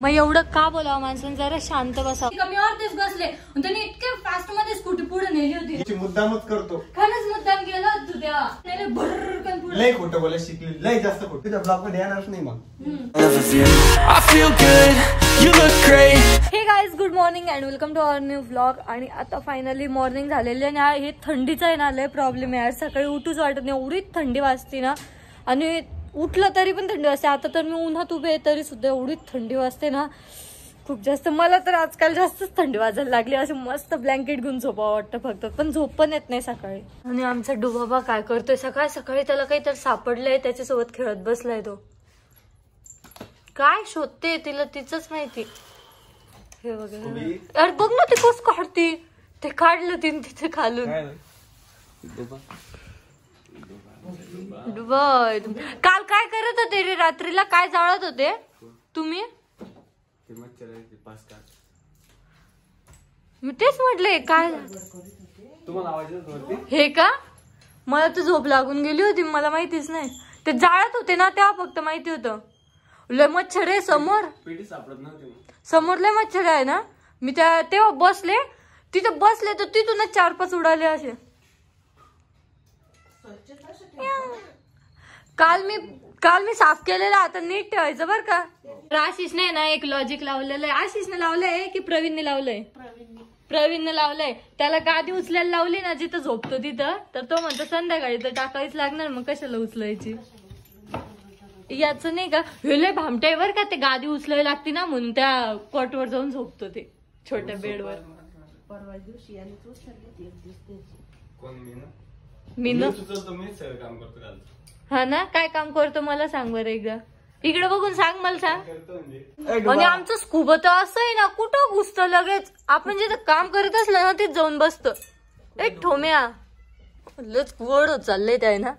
मग एवढं का बोलावं माणसाने, जरा शांत बसावं. कमी वरतीच बसले आणि त्याने इतके फास्ट मध्ये स्कूटी पुढे नेली होती. मुद्दामच करतो. खरंच मुद्दाम केलं होतं त्या. त्याने भरकन पुढे. लय खोटं बोलायला शिकली, लय जास्त खोटं. तुझ्या ब्लॉग मध्ये येणारच नाही मग. Hey guys, good morning and welcome to our new vlog. आणि आता फायनली मॉर्निंग झालेली आहे आणि हे थंडीचा आहे ना लय प्रॉब्लेम आहे. आज सकाळी उठूच वाटत नाही, एवढीच थंडी वाजते ना. आणि उठलं तरी पण थंडी वाजते. आता तर मी उन्हात उभे आहे तरी सुद्धा एवढीच थंडी वाजते ना, खूप जास्त. मला तर आजकाल जास्तच थंडी वाजायला लागली. असं मस्त ब्लँकेट घेऊन झोपावं वाटतं फक्त, पण झोप पण येत नाही सकाळी. आणि आमचा डुबाबा काय करतोय, सकाळी सकाळी त्याला काहीतरी सापडलंय, त्याच्यासोबत खेळत बसलाय. तो काय शोधते तिला तिचंच माहिती. हे वगैरे अरे बघ ना, ते कस काढते. ते काढलं तिने तिथे खालून. डुबाय, काल काय करत होते रे? रात्रीला काय जाळत होते तुम्ही? मी तेच म्हटले काय हे का. मला तर झोप लागून गेली होती, मला माहितीच नाही. ते जाळत होते ना तेव्हा फक्त माहिती होतं. लय मच्छर आहे समोर, समोर लय मच्छर आहे ना. मी त्या तेव्हा बसले तिथं, बसले तर तिथूनच 4-5 उडाले असे. काल मी साफ केलेलं, आता नीट ठेवायचं बरं का. आशिषने ना एक लॉजिक लावलेलं आहे. आशिषने लावलंय की प्रवीणने लावलंय? प्रवीणने लावलंय. त्याला गादी उचलायला लावली ना जिथं झोपतो तिथं, तर तो म्हणतो संध्याकाळी तर टाकावीच लागणार, मग कशाला उचलायची. याचं नाही का, हे लय भामटाय बर का. ते गादी उचलावी लागते ना म्हणून त्या कॉटवर जाऊन झोपतो ते छोट्या बेडवर. मी ना हा ना, काय काम करतो मला सांग बरं एकदा. इकडे बघून सांग, मला सांग. आणि आमचं स्कूबा तर असं आहे ना, कुठं घुसतं लगेच. आपण जिथं काम करत असलं ना तिथं जाऊन बसतं. एक ठोम्या लच वड होत चाललंय त्या ना.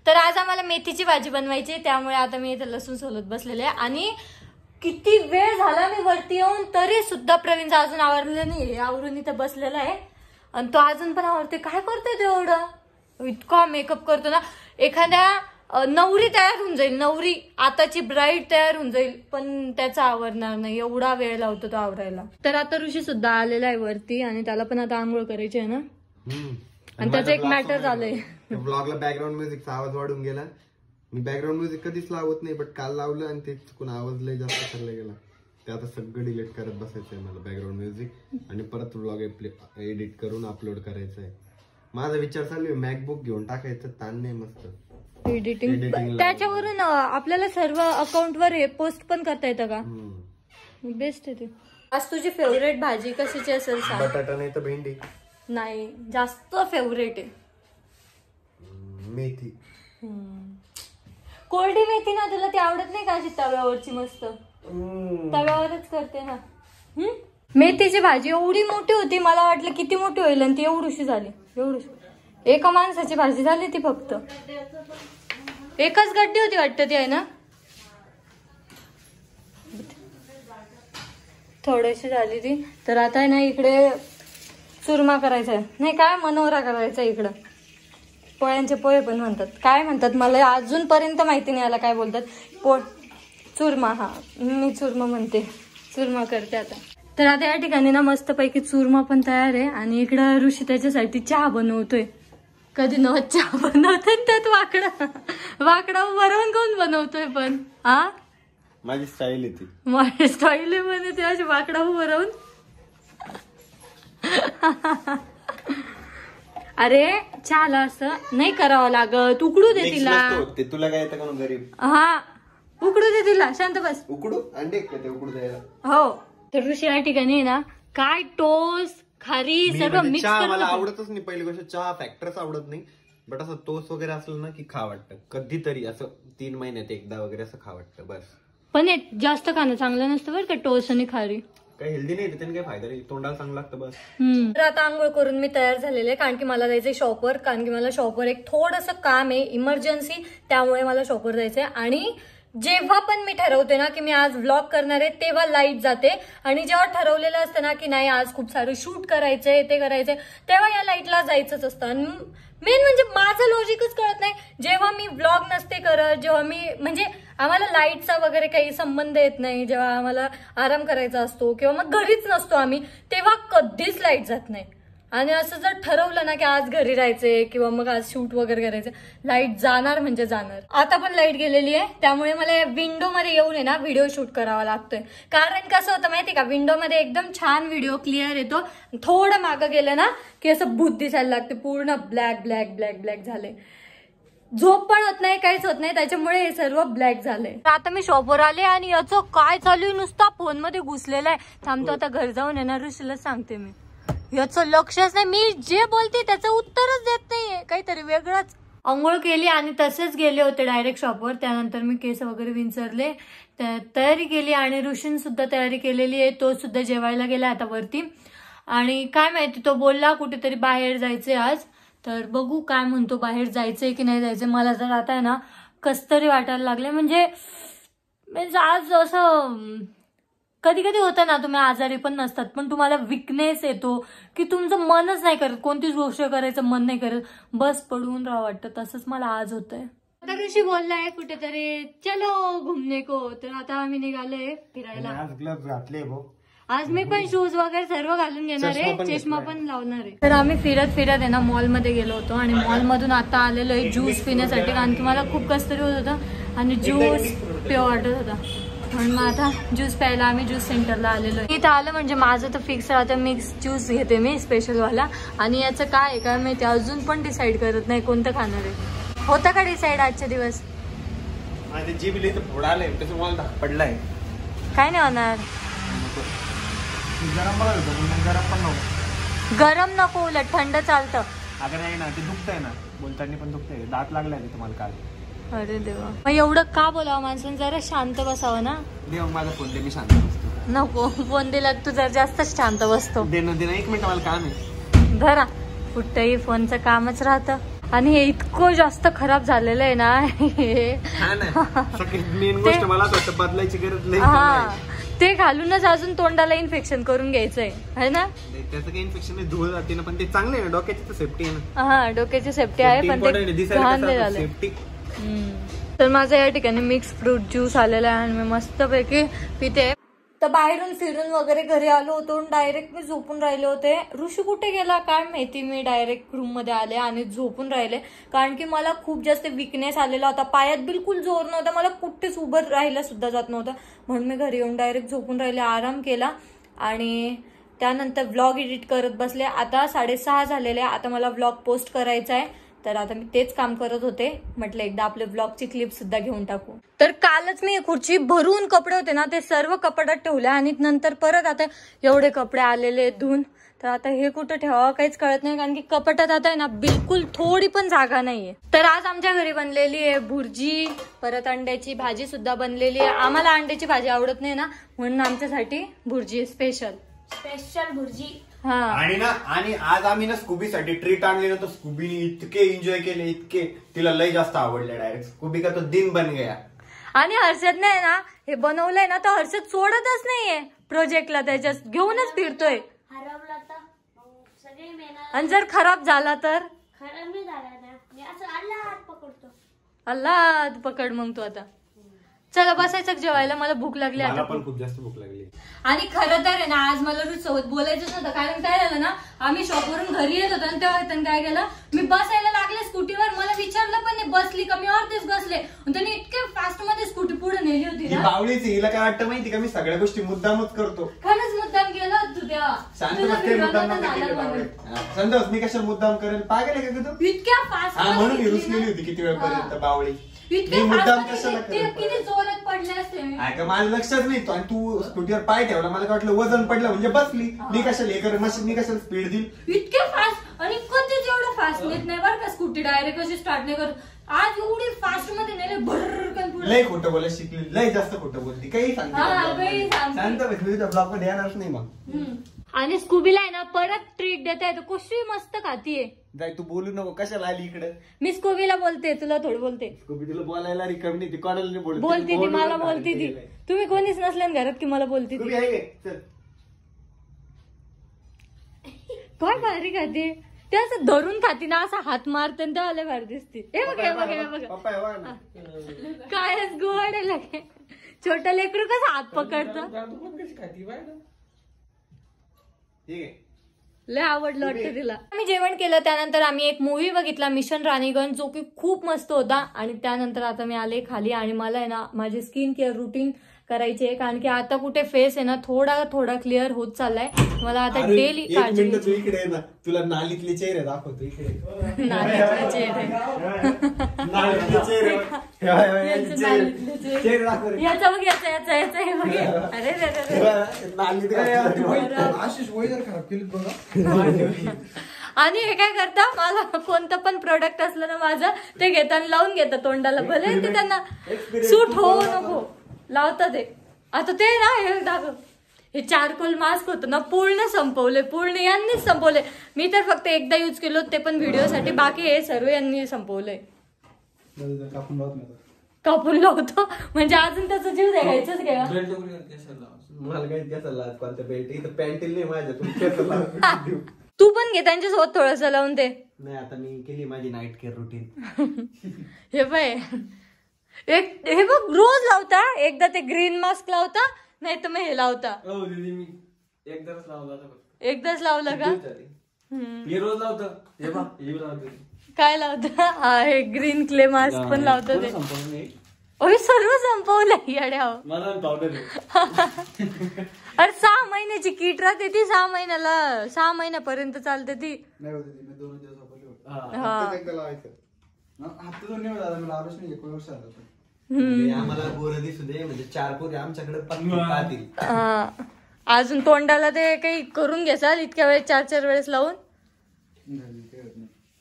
तर आज आम्हाला मेथीची भाजी बनवायची, त्यामुळे आता मी इथं लसूण सोलत बसलेले आहे. आणि किती वेळ झाला मी वरती येऊन तरी सुद्धा प्रवीणचं अजून आवरलेलं नाही. आवरून इथं बसलेला आहे आणि तो अजून पण आवरते. काय करतोय ते एवढं? इतका मेकअप करतो ना. एखाद्या नवरी तयार होऊन जाईल, नवरी आताची ब्राईड तयार होऊन जाईल, पण त्याचा आवरणार नाही. एवढा वेळ लावतो तो आवरायला. तर आता ऋषी सुद्धा आलेला आहे वरती आणि त्याला पण आता आंघोळ करायची आहे ना. आणि त्याचं एक मॅटर झालंय. ब्लॉगला बॅकग्राऊंड म्युझिकचा आवाज वाढून गेला. मी बॅकग्राऊंड म्युझिक कधीच लावत नाही, बट काल लावलं आणि ते चुकून आवाज लय जास्त चालला गेला. ते आता सगळं डिलीट करत बसायचंय मला बॅकग्राऊंड म्युझिक, आणि परत ब्लॉग एडिट करून अपलोड करायचंय. माझा विचार चालू आहे मॅकबुक घेऊन टाकायचं, ताण नाही, मस्त एडिटिंग. त्याच्यावरून आपल्याला सर्व अकाउंट वर हे पोस्ट पण करता येतं का? बेस्ट आहे ते. आज तुझी फेवरेट भाजी कशाची असेल सांग? बटाटा नाही तर भेंडी. नाही, जास्त फेवरेट आहे मेथी. कोरडी मेथी ना, तुला ती आवडत नाही का? अशी तव्यावरची मस्त तव्यावरच करते ना. मेथीची भाजी एवढी मोठी होती, मला वाटलं किती मोठी होईल, आणि ती एवढीशी झाली. एवढीशी एका माणसाची भाजी झाली ती. फक्त एकच गड्डी होती वाटतं ती, आहे ना. थोडीशी झाली ती. तर आता आहे ना इकडे चुरमा करायचा आहे, नाही काय मनोरा करायचा इकडं. पोळ्यांचे पोहे पण म्हणतात, काय म्हणतात मला अजूनपर्यंत माहिती नाही. याला काय बोलतात? चुरमा. हा, मी चुरमा म्हणते, चुरमा करते आता. तर आता या ठिकाणी ना मस्तपैकी चुरमा पण तयार आहे. आणि इकडं ऋषी त्याच्यासाठी चहा बनवतोय. कधी नवत चहा बनवतोय, त्यात वाकडा वरण कोण बनवतोय पण. हा, माझी स्टाईल आहे ती. माझी स्टाईल आहे म्हणे ते, अशी वाकडा वरून. अरे चहाला असं नाही करावं लागत. उकडू दे तिला. तुला काय येतं का गरीब? हा, उकडू दे तिला, शांत बस. उकडू अंडे उकडू द्यायला. हो. तर ऋषी या ठिकाणी ना काय टोस्ट खारी सगळं मिक्स चहा मला आवडतच नाही. पहिली गोष्ट चहा फॅक्टरच आवडत नाही, बट असं टोस्ट वगैरे असलं ना की खा वाटतं. कधीतरी असं 3 महिन्यात एकदा वगैरे असं खा वाटतं बस. पण जास्त खाणं चांगलं नसतं बरं का टोस्ट आणि खारी. काही हेल्दी नाही, त्याने काही फायदा नाही, तोंडाला चांगलं लागतं बस. तर आता आंघोळ करून मी तयार झालेले, कारण की मला जायचंय शॉपवर. कारण की मला शॉपवर एक थोडंसं काम आहे, इमर्जन्सी, त्यामुळे मला शॉपवर जायचंय. आणि जेव्हा पण मी ठरवते ना की मी आज व्लॉग करणार आहे, तेव्हा लाईट जाते. आणि जेव्हा ठरवलेलं असतं ना की नाही आज खूप सारं शूट करायचंय, ते करायचंय, तेव्हा या लाईटला जायचंच असतं. आणि मेन म्हणजे माझं लॉजिकच कळत नाही. जेव्हा मी व्लॉग नसते करत, जेव्हा मी म्हणजे आम्हाला लाईटचा वगैरे काही संबंध येत नाही, जेव्हा आम्हाला आराम करायचा असतो किंवा मग घरीच नसतो आम्ही, तेव्हा कधीच लाईट जात नाही. आणि असं जर ठरवलं ना की आज घरी राहायचंय किंवा मग आज शूट वगैरे करायचं, लाईट जाणार म्हणजे जाणार. आता पण लाईट गेलेली आहे, त्यामुळे मला विंडो मध्ये येऊन आहे ना व्हिडिओ शूट करावा लागतोय. कारण कसं होतं माहिती का, विंडो मध्ये एकदम छान व्हिडिओ क्लिअर येतो. थोडं मागं गेलं ना की असं भूत दिसायला लागते, पूर्ण ब्लॅक ब्लॅक ब्लॅक ब्लॅक झाले, झोप पण होत नाही, काहीच होत नाही, त्याच्यामुळे हे सर्व ब्लॅक झालंय. आता मी शॉपवर आले आणि याचं काय चालू आहे, नुसता फोन मध्ये घुसलेला आहे. थांबतो आता घर जाऊन येणार, ऋषीला सांगते मी. याचं लक्षच नाही, मी जे बोलते त्याचं उत्तरच देत नाहीये, काहीतरी वेगळंच. अंघोळ केली आणि तसेच गेले होते डायरेक्ट शॉपवर. त्यानंतर मी केस वगैरे विंचरले, तयारी केली आणि ऋषीन सुद्धा तयारी केलेली आहे. तो सुद्धा जेवायला गेला आता वरती. आणि काय माहिती, तो बोलला कुठेतरी बाहेर जायचंय आज, तर बघू काय म्हणतो, बाहेर जायचंय की नाही जायचंय. मला जर आता आहे ना कसतरी वाटायला लागले, म्हणजे आज असं कधी कधी होतं ना, तुम्ही आजारी पण नसतात पण तुम्हाला विकनेस येतो की तुमचं मनच नाही करत, कोणतीच गोष्ट करायचं मन नाही करत, बस पडून राहा वाटतं. तसंच मला आज होतंय. आता ऋषी बोललाय कुठेतरी चलो घुमने को, तर आता आम्ही निघालोय फिरायला. घातले आज मी पण शूज वगैरे सर्व घालून घेणार आहे, चष्मा पण लावणार आहे. तर आम्ही फिरत फिरत आहे ना मॉलमध्ये गेलो होतो आणि मॉलमधून आता आलेलो आहे ज्यूस पिण्यासाठी, कारण की मला खूप कसतरी होत होतं आणि ज्यूस पिऊ वाटत होता, म्हणून मग आता ज्यूस प्यायला आम्ही ज्यूस सेंटरला आलेलो आहे. इथं आलं म्हणजे माझं तर फिक्स राहतं, मिक्स ज्यूस घेते मी स्पेशलवाला. आणि याचं काय आहे काय माहिती, अजून पण डिसाईड करत नाही कोणतं खाणार आहे. होतं का डिसाईड आजच्या दिवस? माझे जीभ फोड आलंय, त्याच्यामुळे पडलाय. काय नाही होणार, गरम नको, उलट थंड चालतं. अगं नाही ना, ते दुखतंय ना, बोलताना पण दुखतंय, दात लागलाय तुम्हाला काल. अरे देवा, मग एवढं का बोलावं माणसानं, जरा शांत बसावं ना. देव माझा फोन दे, मी शांत बसतो. नको, फोन दिला तू जर जास्तच शांत बसतो. देणं 1 मिनिट मला काम आहे. धरा, कुठंही फोनचं कामच राहतं. आणि हे इतकं जास्त खराब झालेलं आहे ना, मेन गोष्ट मला वाटतं बदलायची गरज नाही. हा, ते घालूनच अजून तोंडाला इन्फेक्शन करून घ्यायचंय है ना. त्याचं काही इन्फेक्शन नाही, धूळ जाते ना, पण ते चांगलं आहे ना, डोक्याची तर सेफ्टी आहे ना. हा, डोक्याची सेफ्टी आहे, पण ते घाण झालं. तर माझा या ठिकाणी मिक्स फ्रूट ज्यूस आलेला आहे आणि मी मस्तपैकी पिते. तर बाहेरून फिरून वगैरे घरी आलो होतो, डायरेक्ट मी झोपून राहिले होते. ऋषी कुठे गेला काय माहिती, मी डायरेक्ट रूम मध्ये आले आणि झोपून राहिले, कारण की मला खूप जास्त विकनेस आलेला होता, पायात बिलकुल जोर नव्हता, मला कुठेच उभं राहिलं सुद्धा जात नव्हतं, म्हणून मी घरी येऊन डायरेक्ट झोपून राहिले, आराम केला. आणि त्यानंतर व्लॉग एडिट करत बसले. आता 6:30 झालेले, आता मला व्लॉग पोस्ट करायचा आहे, तर आता मी तेच काम करत होते. म्हटलं एकदा आपले व्लॉगची क्लिप सुद्धा घेऊन टाकू. तर कालच मी खुर्ची भरून कपडे होते ना, ते सर्व कपाटात ठेवले आणि नंतर परत आता एवढे कपडे आलेले धुवून, तर आता हे कुठं ठेवावं काहीच कळत नाही, कारण की कपाटात आता आहे ना बिलकुल थोडी पण जागा नाहीये. तर आज आमच्या घरी बनलेली आहे भुर्जी, परत अंड्याची भाजी सुद्धा बनलेली आहे. आम्हाला अंड्याची भाजी आवडत नाही ना, म्हणून आमच्यासाठी भुर्जी स्पेशल भुर्जी. हा, आणि आज आम्ही ना स्कूबीसाठी ट्रीट आणली ना, तर स्कूबीने इतके एन्जॉय केले, इतके, तिला लय जास्त आवडले. डायरेक्ट स्कूबी का तो दिन बन गया. आणि हर्षद नाही ना हे बनवलंय ना, तर हर्षद सोडतच नाहीये प्रोजेक्टला, त्याच्यात घेऊनच फिरतोय. आणि जर खराब झाला तर अल्लाह पकड मग तू. आता चला बसायचं जेवायला, मला भूक लागली. आता पण खूप जास्त भूक लागली. आणि खरं तर आहे ना, आज मला सोबत बोलायचंच नव्हतं, कारण काय झालं ना, आम्ही शॉपवरून घरी येत होतो आणि तेव्हा त्यांनी काय केलं, मी बसायला लागले स्कूटीवर, मला विचारलं पण नाही बसली का, मी अर्धेच बसले, त्यांनी इतके फास्ट मध्ये स्कूटी पुढे नेली होती ना. बावळीची, हिला काय वाटतं माहिती का, मी सगळ्या गोष्टी मुद्दामच करतो. खरंच मुद्दाम केलं तू तेव्हा. संतोष, मी कशा मुद्दाम करेल, पागल आहे का तू? इतक्या फास्ट म्हणून रुसलेली होती किती वेळपर्यंत बावळी. किती जोरात पडले असते, माझं लक्षात नाही. आणि तू स्कूटीवर पाय ठेवला, मला काय वाटलं वजन पडलं म्हणजे बसली. मी कशाला हे कर, मी कशाला स्पीड देईल. इतके फास्ट, आणि कधीच एवढं फास्ट नेत नाही बरं का स्कूटी, डायरेक्ट अशी स्टार्ट नाही करत. आज एवढी फास्ट मध्ये नेले, भरकन. लय खोटं बोलायला शिकली, लय जास्त खोटं बोलती, काही सांगते. शांत ब्लॉग मध्ये येणारच नाही मग. आणि स्कूबीला आहे ना परत ट्रीट देता येतो, कशी मस्त खातीये. जाय, तू बोलू नको, कशाला आली इकडे. मी स्कूबीला बोलते, तुला थोडं बोलते. स्कूबी तुला बोलायला रिकामी नाही, ती कोणाला नाही बोलती ती, मला बोलती ती. तुम्ही कोणीच नसल्यान घरात की मला बोलती ती. चल काय भारी खाते, ते असं धरून खाती ना, असा हात मारते तेव्हा आले भारी दिसते. हे बघा हे बघा हे बघा कायच गोड लगे. छोटं लेकरू कसं हात पकडतं, लय आवडलं वाटतं तिला. आम्ही जेवण केलं, त्यानंतर आम्ही एक मूवी बघितला मिशन राणीगंज, जो की खूप मस्त होता. आणि त्यानंतर आता मी आले खाली आणि मला आहे ना माझी स्किन केअर रुटीन करायची आहे, कारण की आता कुठे फेस आहे ना थोडा क्लिअर होत चाललाय. मला आता डेली काळजी तू इकडे ना, तुला नालीतले चेहरे दाखवतो इकडे. नालीतले चेहरे याचा बघ याचा हे बघ. अरे आणि हे काय करता, मला कोणतं पण प्रोडक्ट असलं ना माझं ते घेताना लावून घेतात तोंडाला, भले ते त्यांना सूट हो नको लावतात. ते आता ते ना हे दाखव, हे चारकोल मास्क होतं ना पूर्ण संपवले, पूर्ण यांनीच संपवले. मी तर फक्त एकदा युज केलो, ते पण व्हिडिओसाठी. बाकी हे सर्व यांनी संपवलंय. कापून लावतो म्हणजे अजून त्याचा जीव द्यायचाच काय. मला काही द्यायचं कोणत्या बेल्ट इथं पॅन्ट नाही माझ्या. तू पण घे त्यांच्यासोबत थोडस लावून ते. नाही आता मी केली माझी नाईट केअर रुटीन. हे पाय हे बघ रोज लावता, एकदा ते ग्रीन मास्क लावता, नाही तर मग हे लावता. एकदाच लावलं का? काय लावता? हे ग्रीन क्ले मास्क पण लावतं ते. सर्व संपवलं येड्या. अरे 6 महिन्याची किट राहते ती, 6 महिन्यापर्यंत चालते ती. आम्हाला गोरं दिसू दे, म्हणजे 4 पोरी आमच्याकडे पाहतील. अजून तोंडाला ते काही करून घ्याल इतक्या वेळेस 4 वेळेस लावून.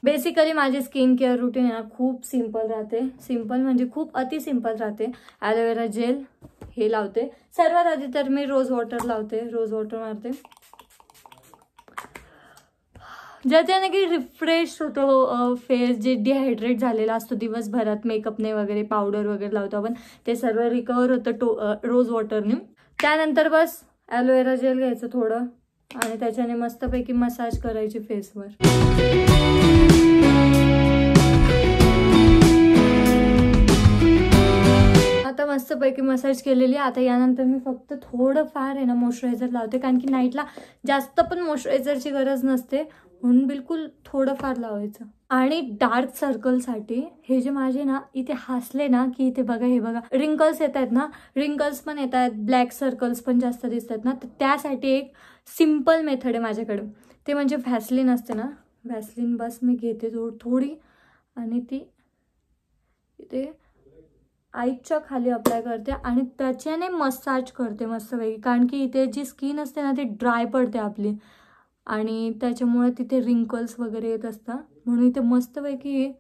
बेसिकली माझी स्किन केअर रुटीन आहे ना खूप सिंपल राहते. सिंपल म्हणजे खूप अति सिंपल राहते. ॲलोवेरा जेल हे लावते सर्वात आधी, तर मी रोज वॉटर लावते, रोज वॉटर मारते, ज्याच्याने की रिफ्रेश होतो फेस. जे डिहायड्रेट झालेला असतो दिवसभरात मेकअपने वगैरे, पावडर वगैरे लावतो आपण, ते सर्व रिकवर होतं रोज वॉटरने. त्यानंतर बस ॲलोवेरा जेल घ्यायचं थोडं आणि त्याच्याने मस्तपैकी मसाज करायची फेसवर. आता मस्तपैकी मसाज केलेली. आता यानंतर मी फक्त थोडंफार आहे ना मॉइश्चरायझर लावते, कारण की नाईटला जास्त पण मॉइश्चरायझरची गरज नसते, म्हणून बिलकुल थोडंफार लावायचं. आणि डार्क सर्कलसाठी हे जे माझे ना इथे हसले ना की इथे बघा, हे बघा रिंकल्स येत आहेत ना, रिंकल्स पण येत आहेत, ब्लॅक सर्कल्स पण जास्त दिसत आहेत ना, तर त्यासाठी एक सिम्पल मेथड आहे माझ्याकडे. ते म्हणजे व्हॅसलीन असते ना, व्हॅसलीन बस मी घेते थोडी आणि ती इथे आईच्या खाली अप्लाय करते आणि त्याच्याने मसाज करते मस्तपैकी, कारण की इथे जी स्किन असते ना ती ड्राय पडते आपली आणि त्याच्यामुळे तिथे रिंकल्स वगैरे येत असतात. म्हणून इथे मस्तपैकी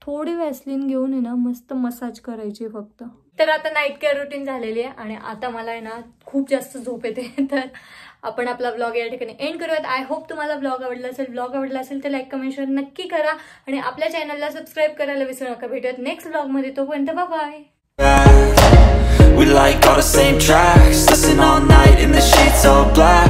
थोडी व्हॅसलीन घेऊन आहे ना मस्त मसाज करायची फक्त. तर आता नाईट केअर रुटीन झालेली आहे आणि आता मला आहे ना खूप जास्त झोप येते. तर आपण आपला ब्लॉग या ठिकाणी एंड करूयात. आय होप तुम्हाला ब्लॉग आवडला असेल. ब्लॉग आवडला असेल तर लाईक कमेंट शेअर नक्की करा आणि आपल्या चॅनलला सबस्क्राईब करायला विसरू नका. भेटूयात नेक्स्ट ब्लॉगमध्ये, तोपर्यंत bye bye. We like all the same tracks, listen all night in the sheets all black.